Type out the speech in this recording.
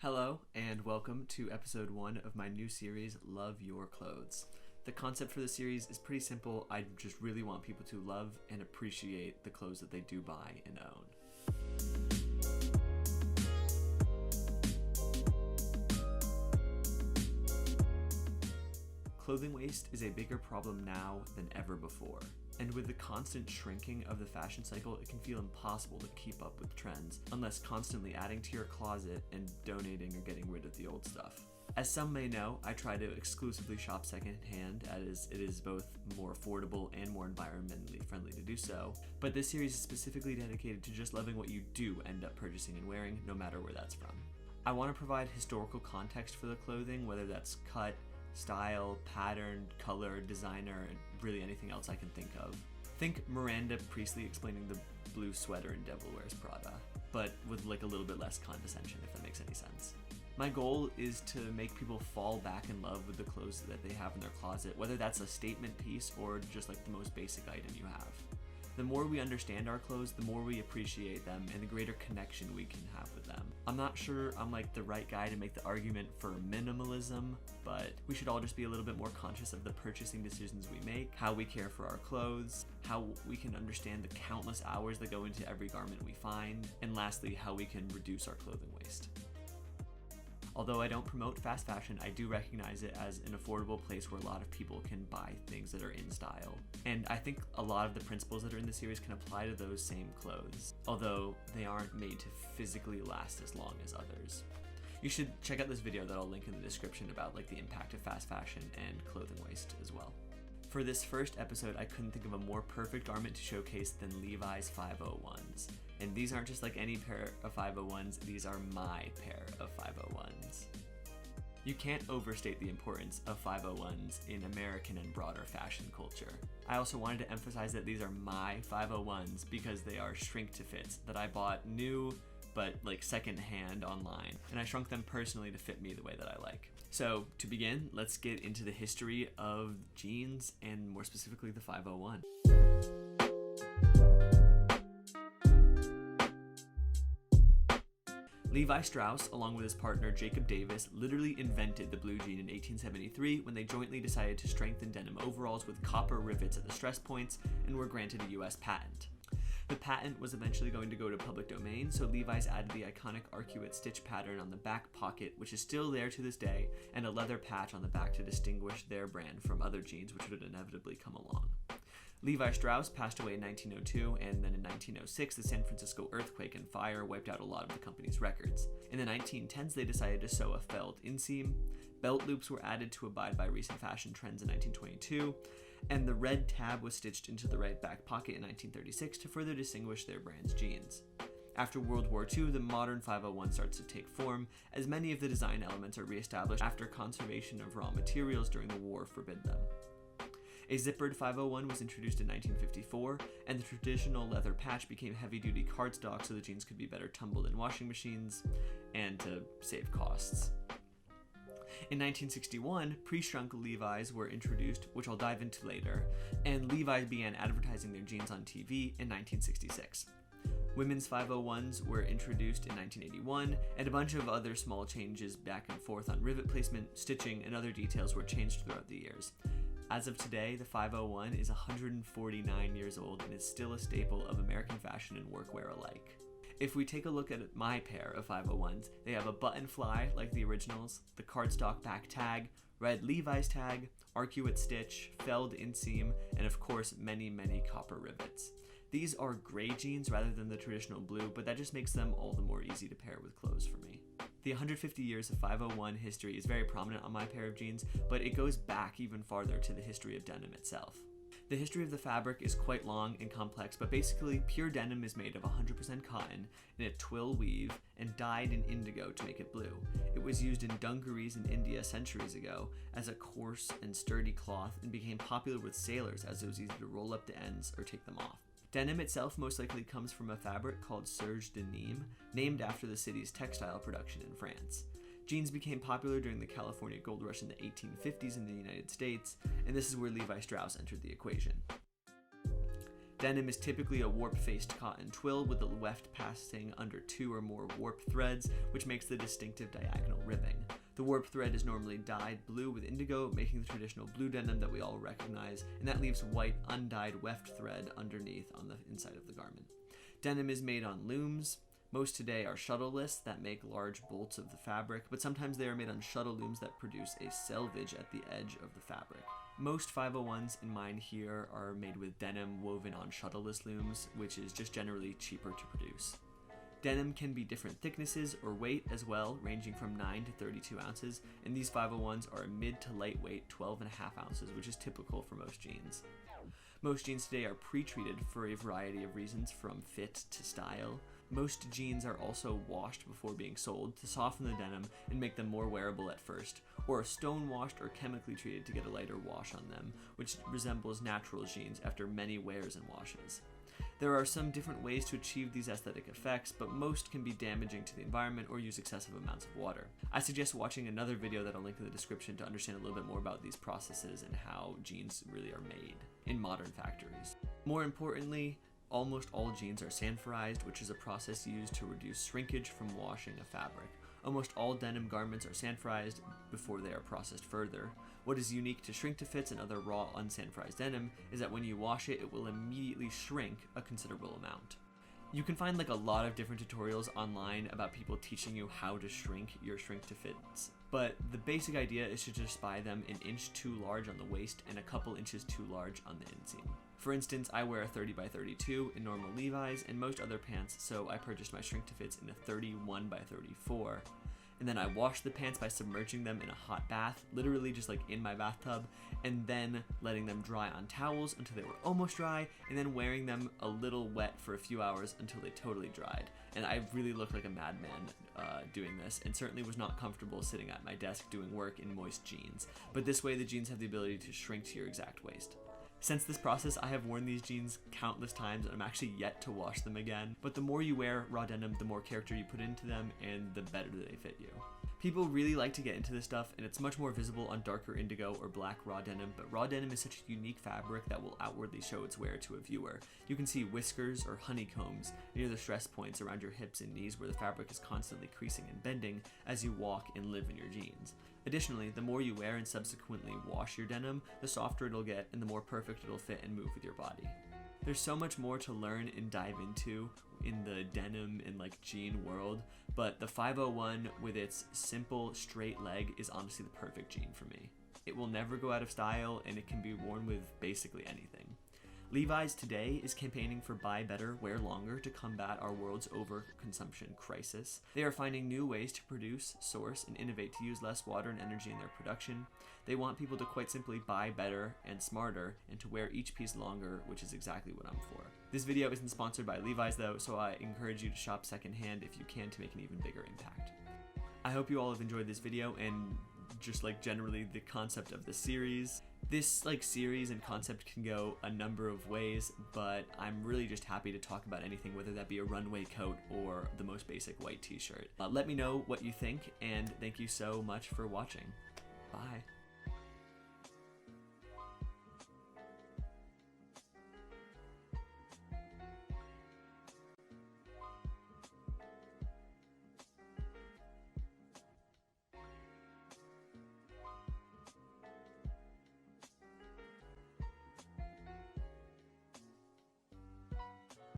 Hello, and welcome to episode 1 of my new series, Love Your Clothes. The concept for the series is pretty simple. I just really want people to love and appreciate the clothes that they do buy and own. Clothing waste is a bigger problem now than ever before. And with the constant shrinking of the fashion cycle, it can feel impossible to keep up with trends unless constantly adding to your closet and donating or getting rid of the old stuff. As some may know, I try to exclusively shop secondhand as it is both more affordable and more environmentally friendly to do so. But this series is specifically dedicated to just loving what you do end up purchasing and wearing, no matter where that's from. I want to provide historical context for the clothing, whether that's cut, style, pattern, color, designer, and really anything else I can think of. Think Miranda Priestley explaining the blue sweater in Devil Wears Prada, but with like a little bit less condescension, if that makes any sense. My goal is to make people fall back in love with the clothes that they have in their closet, whether that's a statement piece or just like the most basic item you have. The more we understand our clothes, the more we appreciate them and the greater connection we can have with them. I'm not sure I'm like the right guy to make the argument for minimalism, but we should all just be a little bit more conscious of the purchasing decisions we make, how we care for our clothes, how we can understand the countless hours that go into every garment we find, and lastly, how we can reduce our clothing waste. Although I don't promote fast fashion, I do recognize it as an affordable place where a lot of people can buy things that are in style. And I think a lot of the principles that are in the series can apply to those same clothes, although they aren't made to physically last as long as others. You should check out this video that I'll link in the description about like the impact of fast fashion and clothing waste as well. For this first episode, I couldn't think of a more perfect garment to showcase than Levi's 501s. And these aren't just like any pair of 501s, these are my pair of 501s. You can't overstate the importance of 501s in American and broader fashion culture. I also wanted to emphasize that these are my 501s because they are shrink to fits that I bought new but like secondhand online, and I shrunk them personally to fit me the way that I like. So to begin, let's get into the history of jeans and more specifically the 501. Levi Strauss, along with his partner Jacob Davis, literally invented the blue jean in 1873 when they jointly decided to strengthen denim overalls with copper rivets at the stress points and were granted a US patent. The patent was eventually going to go to public domain, so Levi's added the iconic arcuate stitch pattern on the back pocket, which is still there to this day, and a leather patch on the back to distinguish their brand from other jeans which would inevitably come along. Levi Strauss passed away in 1902, and then in 1906, the San Francisco earthquake and fire wiped out a lot of the company's records. In the 1910s, they decided to sew a felt inseam. Belt loops were added to abide by recent fashion trends in 1922, and the red tab was stitched into the right back pocket in 1936 to further distinguish their brand's jeans. After World War II, the modern 501 starts to take form, as many of the design elements are reestablished after conservation of raw materials during the war forbid them. A zippered 501 was introduced in 1954, and the traditional leather patch became heavy-duty cardstock so the jeans could be better tumbled in washing machines and to save costs. In 1961, pre-shrunk Levi's were introduced, which I'll dive into later, and Levi's began advertising their jeans on TV in 1966. Women's 501s were introduced in 1981, and a bunch of other small changes back and forth on rivet placement, stitching, and other details were changed throughout the years. As of today, the 501 is 149 years old and is still a staple of American fashion and workwear alike. If we take a look at my pair of 501s, they have a button fly like the originals, the cardstock back tag, red Levi's tag, arcuate stitch, felled inseam, and of course many copper rivets. These are gray jeans rather than the traditional blue, but that just makes them all the more easy to pair with clothes for me. The 150 years of 501 history is very prominent on my pair of jeans, but it goes back even farther to the history of denim itself. The history of the fabric is quite long and complex, but basically pure denim is made of 100% cotton in a twill weave and dyed in indigo to make it blue. It was used in dungarees in India centuries ago as a coarse and sturdy cloth and became popular with sailors as it was easy to roll up the ends or take them off. Denim itself most likely comes from a fabric called serge de Nîmes, named after the city's textile production in France. Jeans became popular during the California Gold Rush in the 1850s in the United States, and this is where Levi Strauss entered the equation. Denim is typically a warp-faced cotton twill with the weft passing under 2 or more warp threads, which makes the distinctive diagonal ribbing. The warp thread is normally dyed blue with indigo, making the traditional blue denim that we all recognize, and that leaves white undyed weft thread underneath on the inside of the garment. Denim is made on looms. Most today are shuttleless that make large bolts of the fabric, but sometimes they are made on shuttle looms that produce a selvage at the edge of the fabric. Most 501s in mine here are made with denim woven on shuttleless looms, which is just generally cheaper to produce. Denim can be different thicknesses or weight as well, ranging from 9 to 32 ounces, and these 501s are a mid to lightweight 12.5 ounces, which is typical for most jeans. Most jeans today are pre-treated for a variety of reasons, from fit to style. Most jeans are also washed before being sold to soften the denim and make them more wearable at first, or are stone washed or chemically treated to get a lighter wash on them, which resembles natural jeans after many wears and washes. There are some different ways to achieve these aesthetic effects, but most can be damaging to the environment or use excessive amounts of water. I suggest watching another video that I'll link in the description to understand a little bit more about these processes and how jeans really are made in modern factories. More importantly, almost all jeans are sanforized, which is a process used to reduce shrinkage from washing a fabric. Almost all denim garments are sanforized before they are processed further. What is unique to shrink to fits and other raw unsanforized denim is that when you wash it, it will immediately shrink a considerable amount. You can find a lot of different tutorials online about people teaching you how to shrink your shrink to fits, but the basic idea is to just buy them an inch too large on the waist and a couple inches too large on the inseam. For instance, I wear a 30 by 32 in normal Levi's and most other pants, so I purchased my shrink to fits in a 31 by 34. And then I washed the pants by submerging them in a hot bath, literally just in my bathtub, and then letting them dry on towels until they were almost dry, and then wearing them a little wet for a few hours until they totally dried. And I really looked like a madman doing this, and certainly was not comfortable sitting at my desk doing work in moist jeans. But this way the jeans have the ability to shrink to your exact waist. Since this process, I have worn these jeans countless times and I'm actually yet to wash them again. But the more you wear raw denim, the more character you put into them and the better they fit you. People really like to get into this stuff, and it's much more visible on darker indigo or black raw denim, but raw denim is such a unique fabric that will outwardly show its wear to a viewer. You can see whiskers or honeycombs near the stress points around your hips and knees where the fabric is constantly creasing and bending as you walk and live in your jeans. Additionally, the more you wear and subsequently wash your denim, the softer it'll get and the more perfect it'll fit and move with your body. There's so much more to learn and dive into in the denim and jean world, but the 501 with its simple straight leg is honestly the perfect jean for me. It will never go out of style and it can be worn with basically anything. Levi's today is campaigning for buy better, wear longer to combat our world's overconsumption crisis. They are finding new ways to produce, source, and innovate to use less water and energy in their production. They want people to quite simply buy better and smarter and to wear each piece longer, which is exactly what I'm for. This video isn't sponsored by Levi's though, so I encourage you to shop secondhand if you can to make an even bigger impact. I hope you all have enjoyed this video and just generally the concept of the series. This series and concept can go a number of ways, but I'm really just happy to talk about anything, whether that be a runway coat or the most basic white t-shirt. Let me know what you think, and thank you so much for watching. Bye.